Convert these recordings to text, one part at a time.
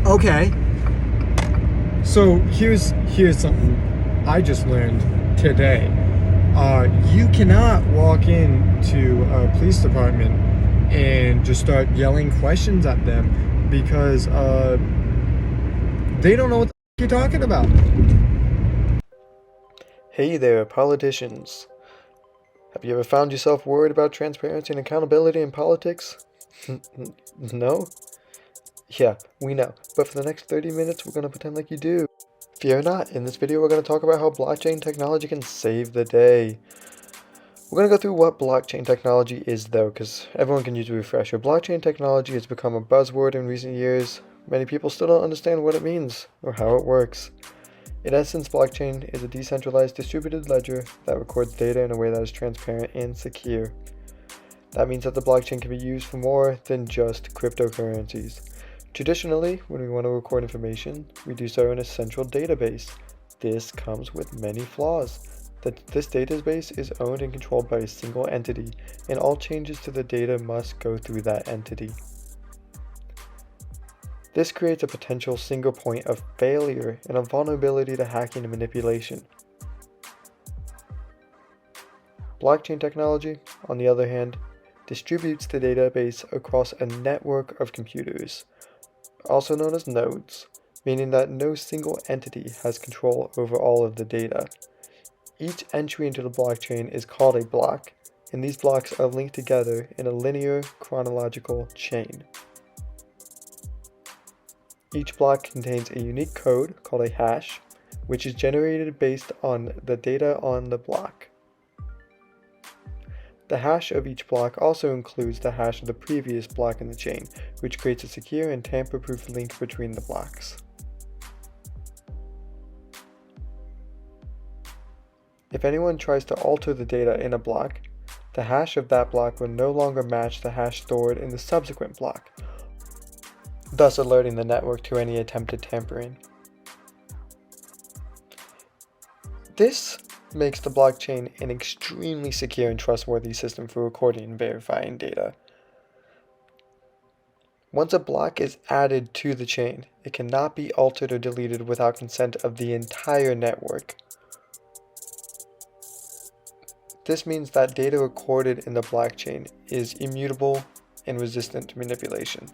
Okay. So here's something I just learned today. You cannot walk into a police department and just start yelling questions at them because they don't know what you're talking about. Hey there, politicians. Have you ever found yourself worried about transparency and accountability in politics? No? Yeah, we know. But for the next 30 minutes, we're going to pretend like you do. Fear not, in this video we're going to talk about how blockchain technology can save the day. We're going to go through what blockchain technology is though, because everyone can use a refresher. Blockchain technology has become a buzzword in recent years. Many people still don't understand what it means or how it works. In essence, blockchain is a decentralized distributed ledger that records data in a way that is transparent and secure. That means that the blockchain can be used for more than just cryptocurrencies. Traditionally, when we want to record information, we do so in a central database. This comes with many flaws. This database is owned and controlled by a single entity, and all changes to the data must go through that entity. This creates a potential single point of failure and a vulnerability to hacking and manipulation. Blockchain technology, on the other hand, distributes the database across a network of computers, also known as nodes, meaning that no single entity has control over all of the data. Each entry into the blockchain is called a block, and these blocks are linked together in a linear chronological chain. Each block contains a unique code called a hash, which is generated based on the data on the block. The hash of each block also includes the hash of the previous block in the chain, which creates a secure and tamper-proof link between the blocks. If anyone tries to alter the data in a block, the hash of that block will no longer match the hash stored in the subsequent block, thus alerting the network to any attempted tampering. This makes the blockchain an extremely secure and trustworthy system for recording and verifying data. Once a block is added to the chain, it cannot be altered or deleted without consent of the entire network. This means that data recorded in the blockchain is immutable and resistant to manipulation.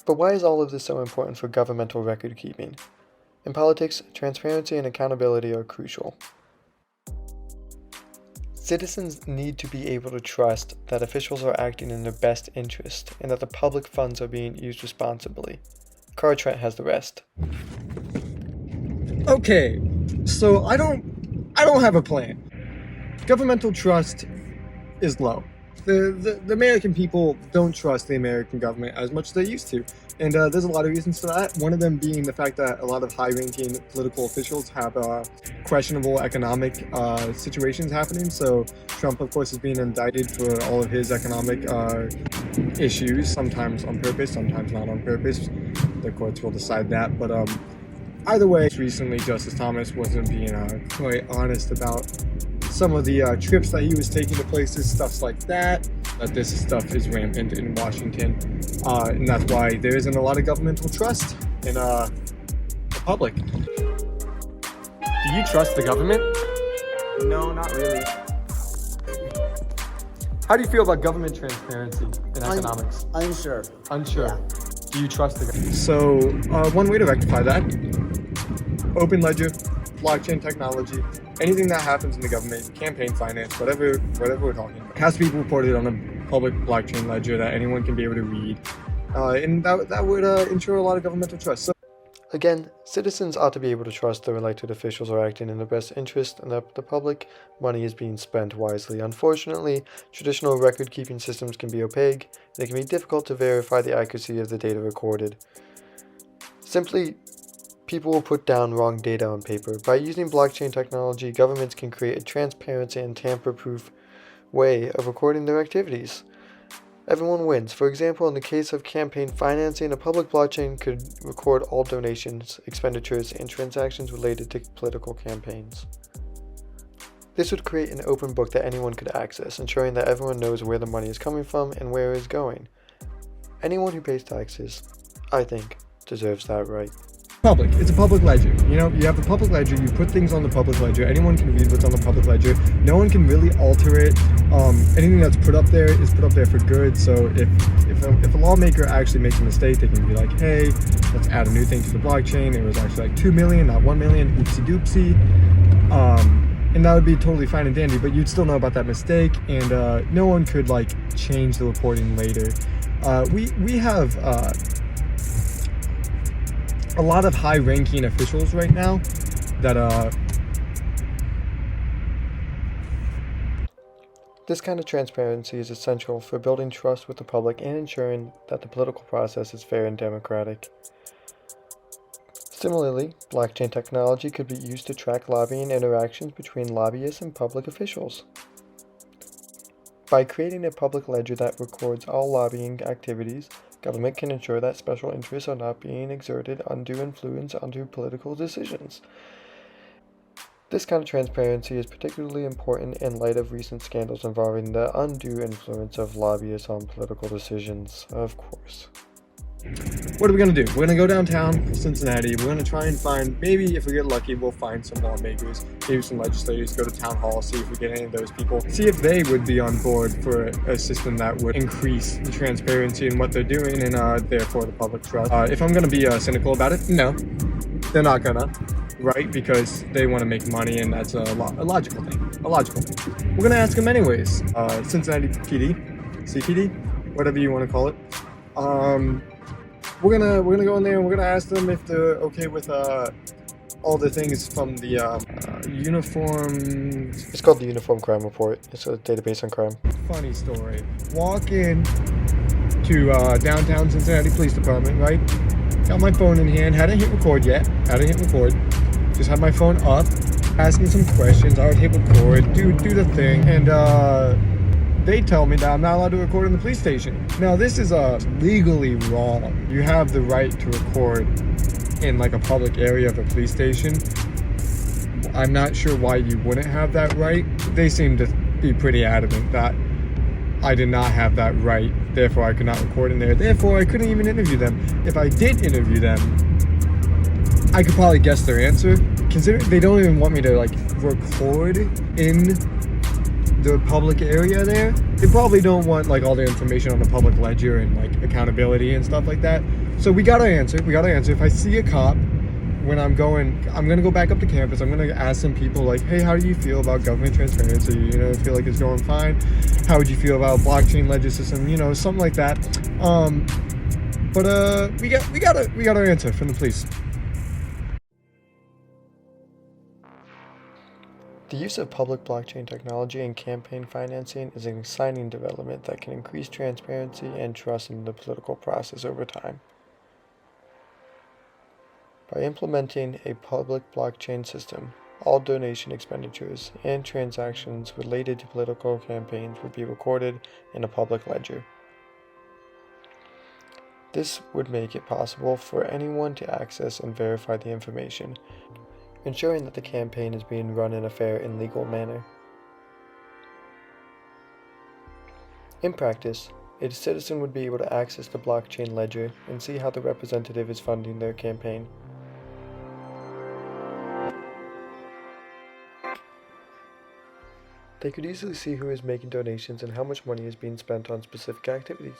But why is all of this so important for governmental record keeping? In politics, transparency and accountability are crucial. Citizens need to be able to trust that officials are acting in their best interest and that the public funds are being used responsibly. Car Trent has the rest. Okay, so I don't have a plan. Governmental trust is low. The American people don't trust the American government as much as they used to. And there's a lot of reasons for that. One of them being the fact that a lot of high-ranking political officials have questionable economic situations happening. So Trump, of course, is being indicted for all of his economic issues, sometimes on purpose, sometimes not on purpose. The courts will decide that. But either way, recently Justice Thomas wasn't being quite honest about some of the trips that he was taking to places, stuff like that. That this stuff is rampant in Washington, and that's why there isn't a lot of governmental trust in the public. Do you trust the government? No, not really. How do you feel about government transparency in economics? Unsure. Unsure. Yeah. Do you trust the government? So one way to rectify that, open ledger, blockchain technology, anything that happens in the government, campaign finance, whatever we're talking about, has to be reported on a public blockchain ledger that anyone can be able to read, and that would ensure a lot of governmental trust. So, Again, citizens ought to be able to trust their elected officials are acting in their best interest and that the public money is being spent wisely. Unfortunately, traditional record-keeping systems can be opaque, and it can be difficult to verify the accuracy of the data recorded. Simply, people will put down wrong data on paper. By using blockchain technology, governments can create a transparent and tamper-proof way of recording their activities. Everyone wins. For example, in the case of campaign financing, a public blockchain could record all donations, expenditures, and transactions related to political campaigns. This would create an open book that anyone could access, ensuring that everyone knows where the money is coming from and where it is going. Anyone who pays taxes I think, deserves that right. Public. It's a public ledger. You know, you have the public ledger, you put things on the public ledger, anyone can read what's on the public ledger, no one can really alter it. Anything that's put up there is put up there for good, so if a lawmaker actually makes a mistake, they can be like, hey, let's add a new thing to the blockchain, it was actually like 2 million, not 1 million, oopsie doopsie. And that would be totally fine and dandy, but you'd still know about that mistake, and no one could like change the reporting later. We have a lot of high-ranking officials right now that This kind of transparency is essential for building trust with the public and ensuring that the political process is fair and democratic. Similarly, blockchain technology could be used to track lobbying interactions between lobbyists and public officials. By creating a public ledger that records all lobbying activities, government can ensure that special interests are not being exerted undue influence onto political decisions. This kind of transparency is particularly important in light of recent scandals involving the undue influence of lobbyists on political decisions, of course. what are we going to do? We're going to go downtown Cincinnati. We're going to try and find, maybe if we get lucky, we'll find some lawmakers, maybe some legislators, go to town hall, see if we get any of those people, see if they would be on board for a system that would increase the transparency in what they're doing and therefore the public trust. If I'm going to be cynical about it, no, they're not going to, right? Because they want to make money, and that's a logical thing. We're going to ask them anyways. Cincinnati PD, CPD, whatever you want to call it. We're gonna go in there and we're gonna ask them if they're okay with all the things from the uniform. It's called the Uniform Crime Report. It's a database on crime. Funny story. Walk in to downtown Cincinnati Police Department, right? Got my phone in hand. Hadn't hit record yet. Just had my phone up, asking some questions. I would hit record, do the thing, and they tell me that I'm not allowed to record in the police station. Now, this is legally wrong. You have the right to record in like a public area of a police station. I'm not sure why you wouldn't have that right. They seem to be pretty adamant that I did not have that right, therefore I could not record in there. Therefore, I couldn't even interview them. If I did interview them, I could probably guess their answer. Considering they don't even want me to like record in the public area there, they probably don't want like all the information on the public ledger and like accountability and stuff like that. So we got our answer. If I see a cop when I'm gonna go back up to campus, I'm gonna ask some people like, hey, how do you feel about government transparency? You know, feel like it's going fine? How would you feel about blockchain ledger system? You know, something like that. But we got our answer from the police. The use of public blockchain technology in campaign financing is an exciting development that can increase transparency and trust in the political process over time. By implementing a public blockchain system, all donation expenditures and transactions related to political campaigns would be recorded in a public ledger. This would make it possible for anyone to access and verify the information, ensuring that the campaign is being run in a fair and legal manner. In practice, a citizen would be able to access the blockchain ledger and see how the representative is funding their campaign. They could easily see who is making donations and how much money is being spent on specific activities.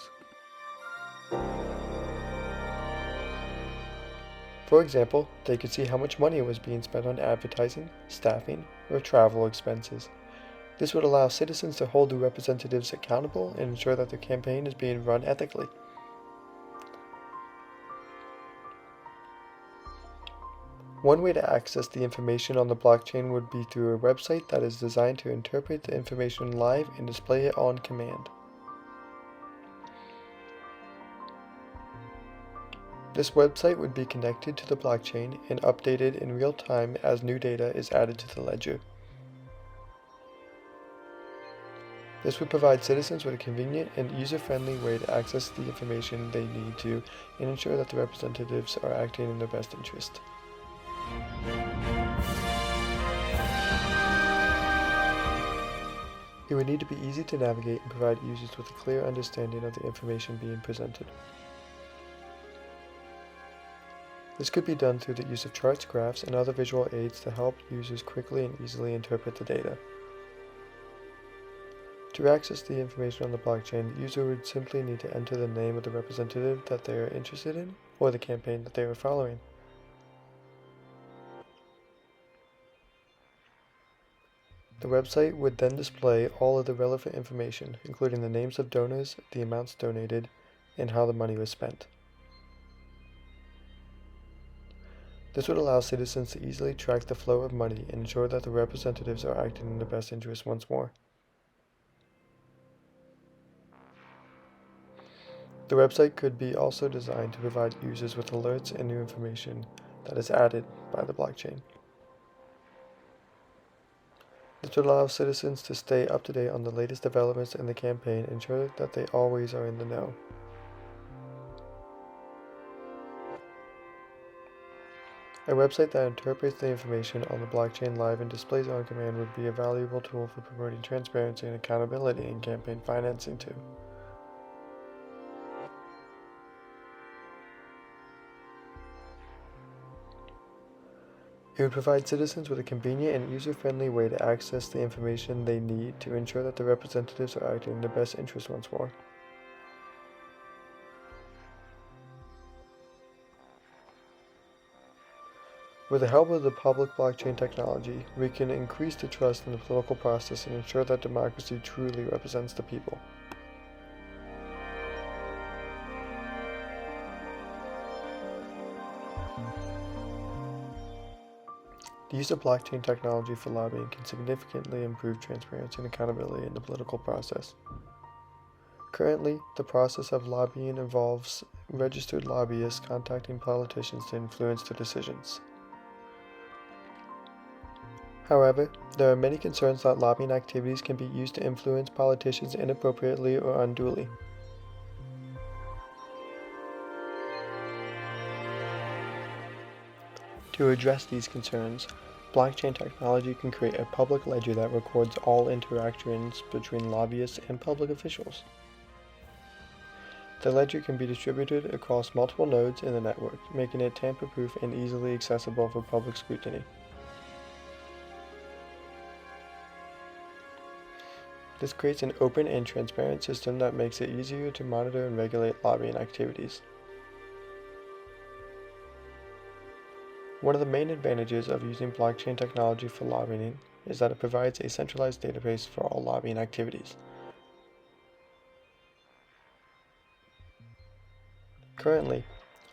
For example, they could see how much money was being spent on advertising, staffing, or travel expenses. This would allow citizens to hold the representatives accountable and ensure that their campaign is being run ethically. One way to access the information on the blockchain would be through a website that is designed to interpret the information live and display it on command. This website would be connected to the blockchain and updated in real time as new data is added to the ledger. This would provide citizens with a convenient and user-friendly way to access the information they need to and ensure that the representatives are acting in their best interest. It would need to be easy to navigate and provide users with a clear understanding of the information being presented. This could be done through the use of charts, graphs, and other visual aids to help users quickly and easily interpret the data. To access the information on the blockchain, the user would simply need to enter the name of the representative that they are interested in, or the campaign that they are following. The website would then display all of the relevant information, including the names of donors, the amounts donated, and how the money was spent. This would allow citizens to easily track the flow of money and ensure that the representatives are acting in the best interest once more. The website could be also designed to provide users with alerts and new information that is added by the blockchain. This would allow citizens to stay up to date on the latest developments in the campaign and ensure that they always are in the know. A website that interprets the information on the blockchain live and displays on command would be a valuable tool for promoting transparency and accountability in campaign financing too. It would provide citizens with a convenient and user-friendly way to access the information they need to ensure that the representatives are acting in their best interest once more. With the help of the public blockchain technology, we can increase the trust in the political process and ensure that democracy truly represents the people. The use of blockchain technology for lobbying can significantly improve transparency and accountability in the political process. Currently, the process of lobbying involves registered lobbyists contacting politicians to influence their decisions. However, there are many concerns that lobbying activities can be used to influence politicians inappropriately or unduly. To address these concerns, blockchain technology can create a public ledger that records all interactions between lobbyists and public officials. The ledger can be distributed across multiple nodes in the network, making it tamper-proof and easily accessible for public scrutiny. This creates an open and transparent system that makes it easier to monitor and regulate lobbying activities. One of the main advantages of using blockchain technology for lobbying is that it provides a centralized database for all lobbying activities. Currently,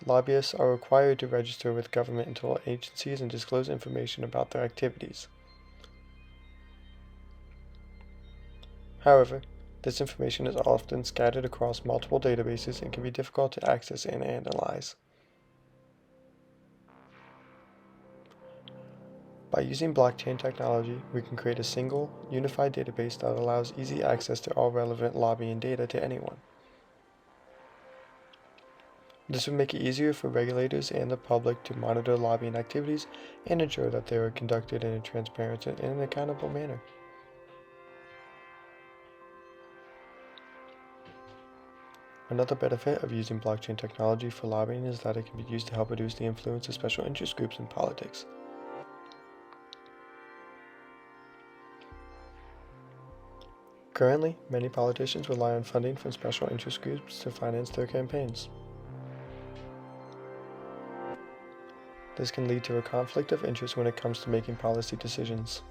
lobbyists are required to register with governmental agencies and disclose information about their activities. However, this information is often scattered across multiple databases and can be difficult to access and analyze. By using blockchain technology, we can create a single, unified database that allows easy access to all relevant lobbying data to anyone. This would make it easier for regulators and the public to monitor lobbying activities and ensure that they are conducted in a transparent and an accountable manner. Another benefit of using blockchain technology for lobbying is that it can be used to help reduce the influence of special interest groups in politics. Currently, many politicians rely on funding from special interest groups to finance their campaigns. This can lead to a conflict of interest when it comes to making policy decisions.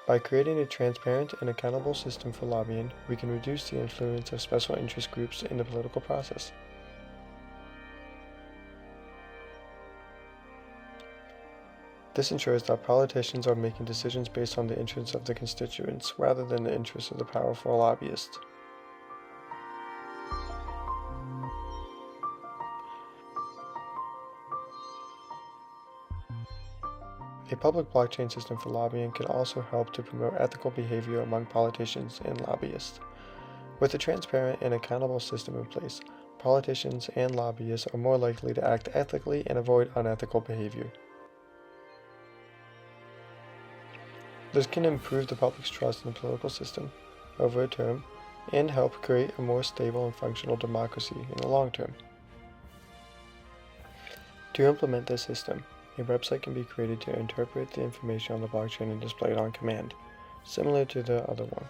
By creating a transparent and accountable system for lobbying, we can reduce the influence of special interest groups in the political process. This ensures that politicians are making decisions based on the interests of the constituents rather than the interests of the powerful lobbyists. A public blockchain system for lobbying can also help to promote ethical behavior among politicians and lobbyists. With a transparent and accountable system in place, politicians and lobbyists are more likely to act ethically and avoid unethical behavior. This can improve the public's trust in the political system over a term and help create a more stable and functional democracy in the long term. To implement this system, a website can be created to interpret the information on the blockchain and display it on command, similar to the other one.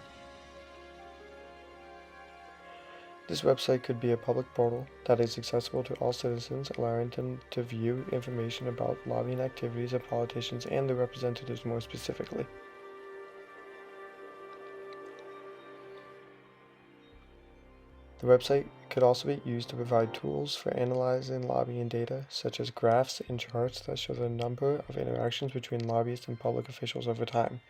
This website could be a public portal that is accessible to all citizens, allowing them to view information about lobbying activities of politicians and their representatives more specifically. The website could also be used to provide tools for analyzing lobbying data, such as graphs and charts that show the number of interactions between lobbyists and public officials over time.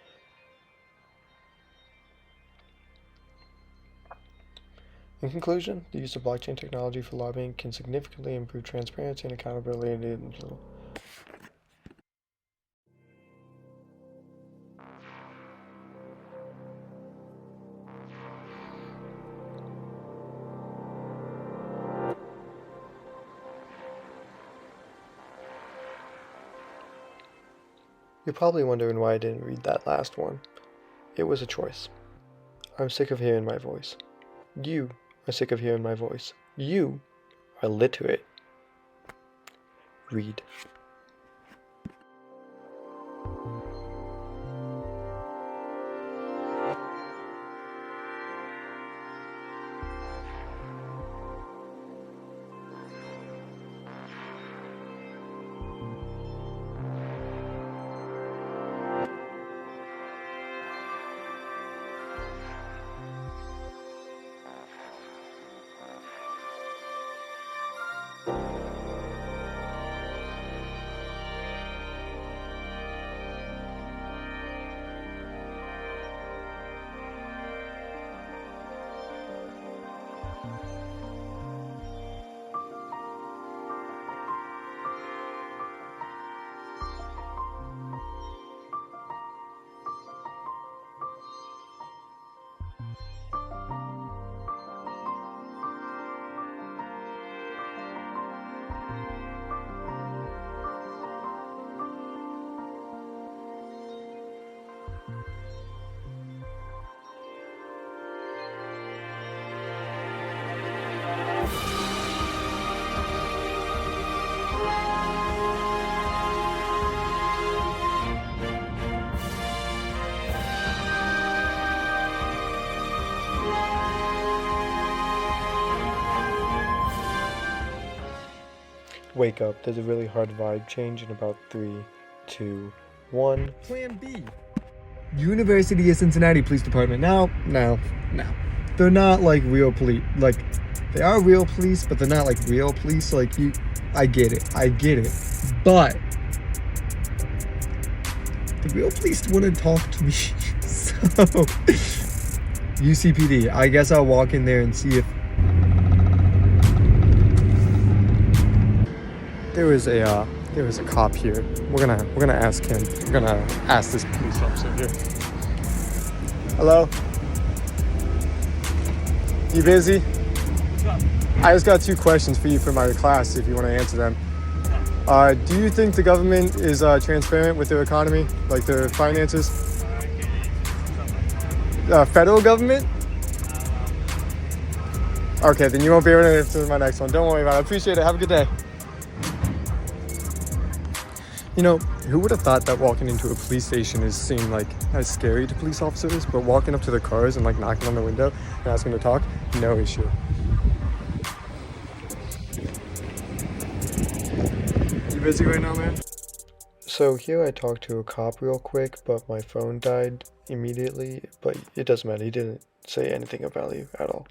In conclusion, the use of blockchain technology for lobbying can significantly improve transparency and accountability. You're probably wondering why I didn't read that last one. It was a choice. I'm sick of hearing my voice. You are sick of hearing my voice. You are literate. Read. Wake up, there's a really hard vibe change in about 3, 2, 1. Plan B. University of Cincinnati Police Department. Now. They're not like real police. Like, they are real police, but they're not like real police. Like, I get it. But the real police wouldn't talk to me. So, UCPD. I guess I'll walk in there and see if there is a cop here. We're gonna ask him. We're gonna ask this police officer here. Hello? You busy? What's up? I just got 2 questions for you for my class if you want to answer them. Do you think the government is transparent with their economy, like their finances? Federal government? Okay, then you won't be able to answer my next one. Don't worry about it. I appreciate it. Have a good day. You know, who would have thought that walking into a police station is seemed like as scary to police officers, but walking up to their cars and like knocking on the window and asking to talk, no issue. You busy right now, man? So here I talked to a cop real quick, but my phone died immediately, but it doesn't matter, he didn't say anything of value at all.